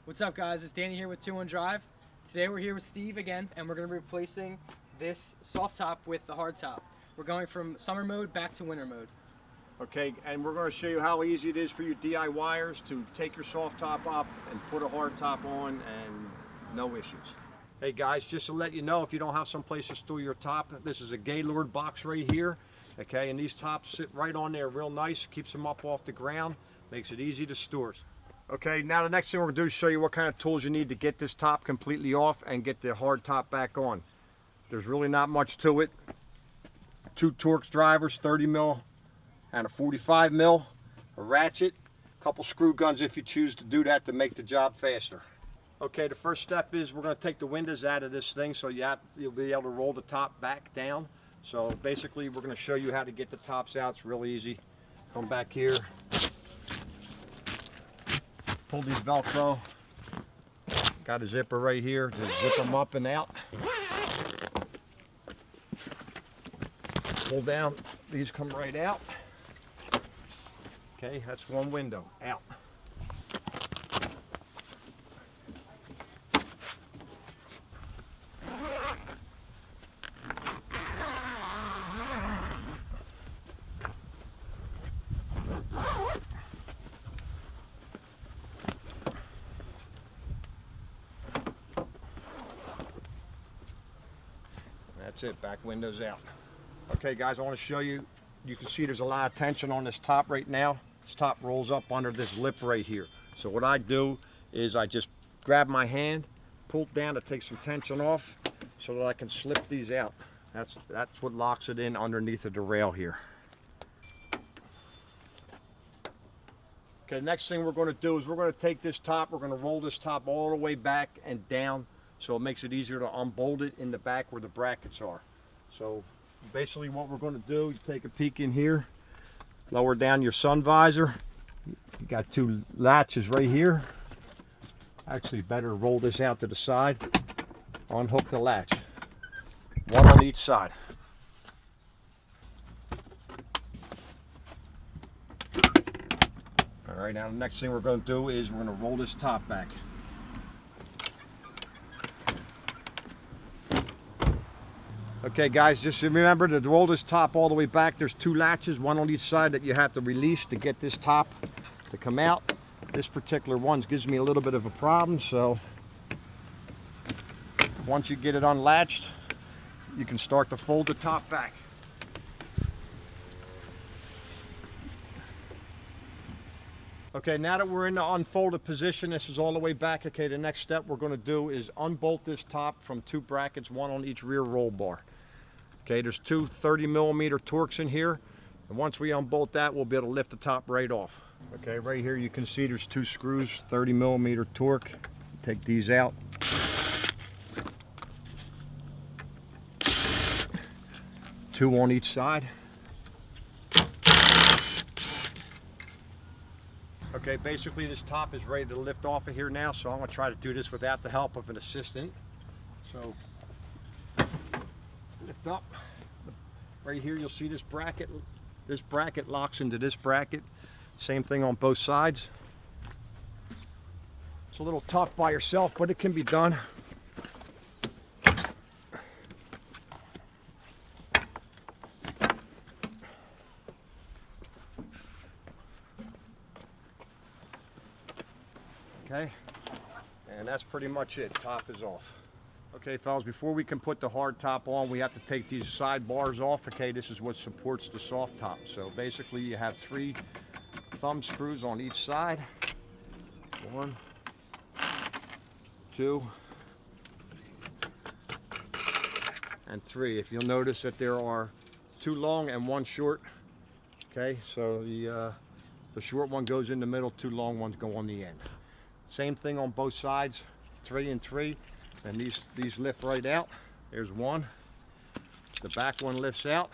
What's up, guys? It's Danny here with 2-1 Drive. Today we're here with Steve again, and we're going to be replacing this soft top with the hard top. We're going from summer mode back to winter mode. Okay, and we're going to show you how easy it is for you DIYers to take your soft top up and put a hard top on and no issues. Hey guys, just to let you know, if you don't have some place to store your top, this is a Gaylord box right here. Okay, and these tops sit right on there real nice, keeps them up off the ground, makes it easy to store. Okay, now the next thing we're going to do is show you what kind of tools you need to get this top completely off and get the hard top back on. There's really not much to it. 2 Torx drivers, 30 mil and a 45 mil, a ratchet, a couple screw guns if you choose to do that to make the job faster. Okay, the first step is we're going to take the windows out of this thing so you'll be able to roll the top back down. So basically we're going to show you how to get the tops out. It's real easy. Come back here. Pull these Velcro. Got a zipper right here. Just zip them up and out. Pull down. These come right out. Okay, that's one window out. That's it, back windows out. Okay guys, I want to show you, you can see there's a lot of tension on this top right now. This top rolls up under this lip right here. So what I do is I just grab my hand, pull it down to take some tension off so that I can slip these out. That's what locks it in underneath of the rail here. Okay, next thing we're going to do is we're going to take this top, we're going to roll this top all the way back and down so it makes it easier to unbolt it in the back where the brackets are. So basically what we're going to do, you take a peek in here, lower down your sun visor. You got 2 latches right here. Actually better roll this out to the side, unhook the latch, one on each side. All right, now the next thing we're going to do is we're going to roll this top back. Okay guys, just remember to roll this top all the way back. There's 2 latches, one on each side that you have to release to get this top to come out. This particular one gives me a little bit of a problem, so once you get it unlatched, you can start to fold the top back. Okay, now that we're in the unfolded position, this is all the way back. Okay, the next step we're going to do is unbolt this top from 2 brackets, one on each rear roll bar. Okay, there's 2 30mm Torx in here, and once we unbolt that, we'll be able to lift the top right off. Okay, right here you can see there's 2 screws, 30mm torque. Take these out. Two on each side. Okay, basically this top is ready to lift off of here now, so I'm going to try to do this without the help of an assistant. So, lift up. Right here you'll see this bracket. This bracket locks into this bracket. Same thing on both sides. It's a little tough by yourself, but it can be done. Okay, and that's pretty much it. Top is off. Okay fellas, before we can put the hard top on, we have to take these side bars off. Okay, this is what supports the soft top. So basically you have 3 thumb screws on each side. 1, 2, and 3. If you'll notice that there are 2 long and 1 short. Okay, so the short one goes in the middle, 2 long ones go on the end. Same thing on both sides, 3 and 3, and these lift right out. There's one. The back one lifts out.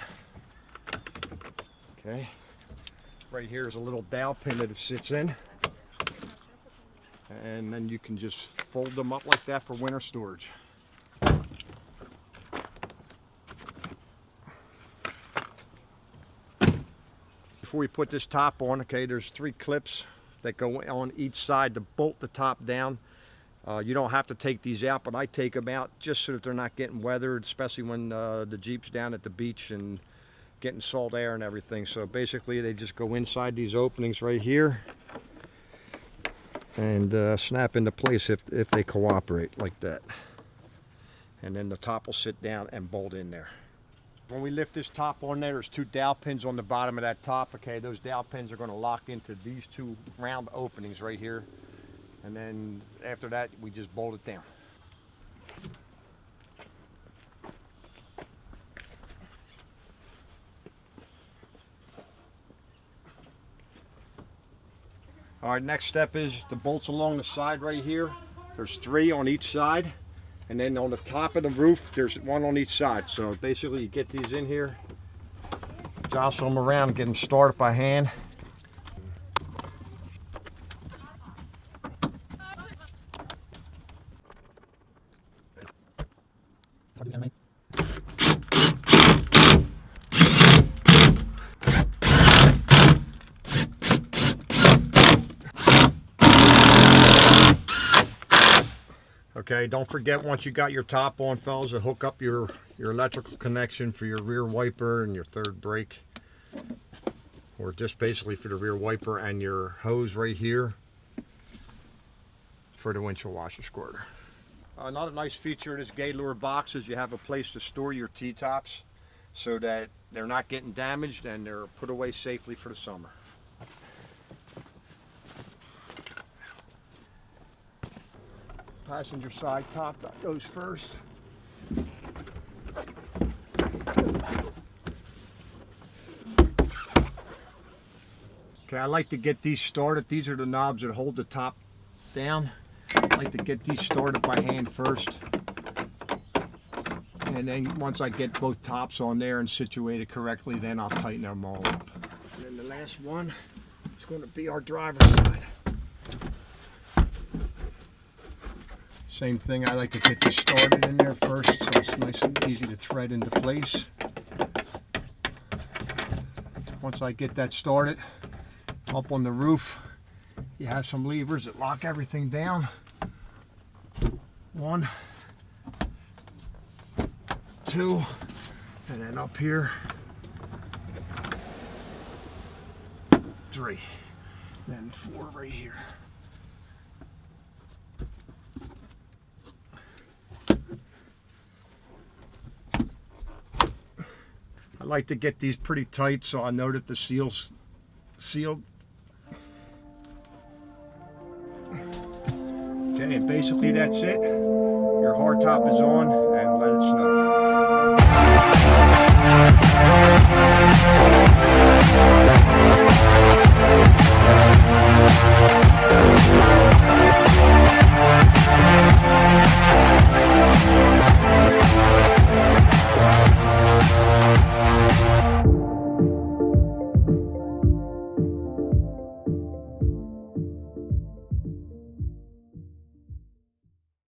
Okay. Right here is a little dowel pin that it sits in. And then you can just fold them up like that for winter storage. Before we put this top on, okay, there's 3 clips that go on each side to bolt the top down. You don't have to take these out, but I take them out just so that they're not getting weathered, especially when the Jeep's down at the beach and getting salt air and everything. So basically they just go inside these openings right here and snap into place if they cooperate like that. And then the top will sit down and bolt in there. When we lift this top on there's 2 dowel pins on the bottom of that top. Okay, those dowel pins are going to lock into these 2 round openings right here. And then after that, we just bolt it down. All right, next step is the bolts along the side right here. There's 3 on each side. And then on the top of the roof, there's 1 on each side. So basically you get these in here, jostle them around, get them started by hand. Okay, don't forget once you got your top on, fellas, to hook up your electrical connection for your rear wiper and your third brake, or just basically for the rear wiper, and your hose right here for the windshield washer squirter. Another nice feature of this Gaylord box is you have a place to store your T-tops so that they're not getting damaged and they're put away safely for the summer. Passenger side top, that goes first. Okay, I like to get these started. These are the knobs that hold the top down. I like to get these started by hand first. And then once I get both tops on there and situated correctly, then I'll tighten them all up. And then the last one is going to be our driver's side. Same thing, I like to get this started in there first so it's nice and easy to thread into place. Once I get that started, up on the roof, you have some levers that lock everything down. 1, 2, and then up here, 3, then 4 right here. I like to get these pretty tight so I know that the seal's sealed. Okay, and basically that's it. Your hardtop is on, and let it snow.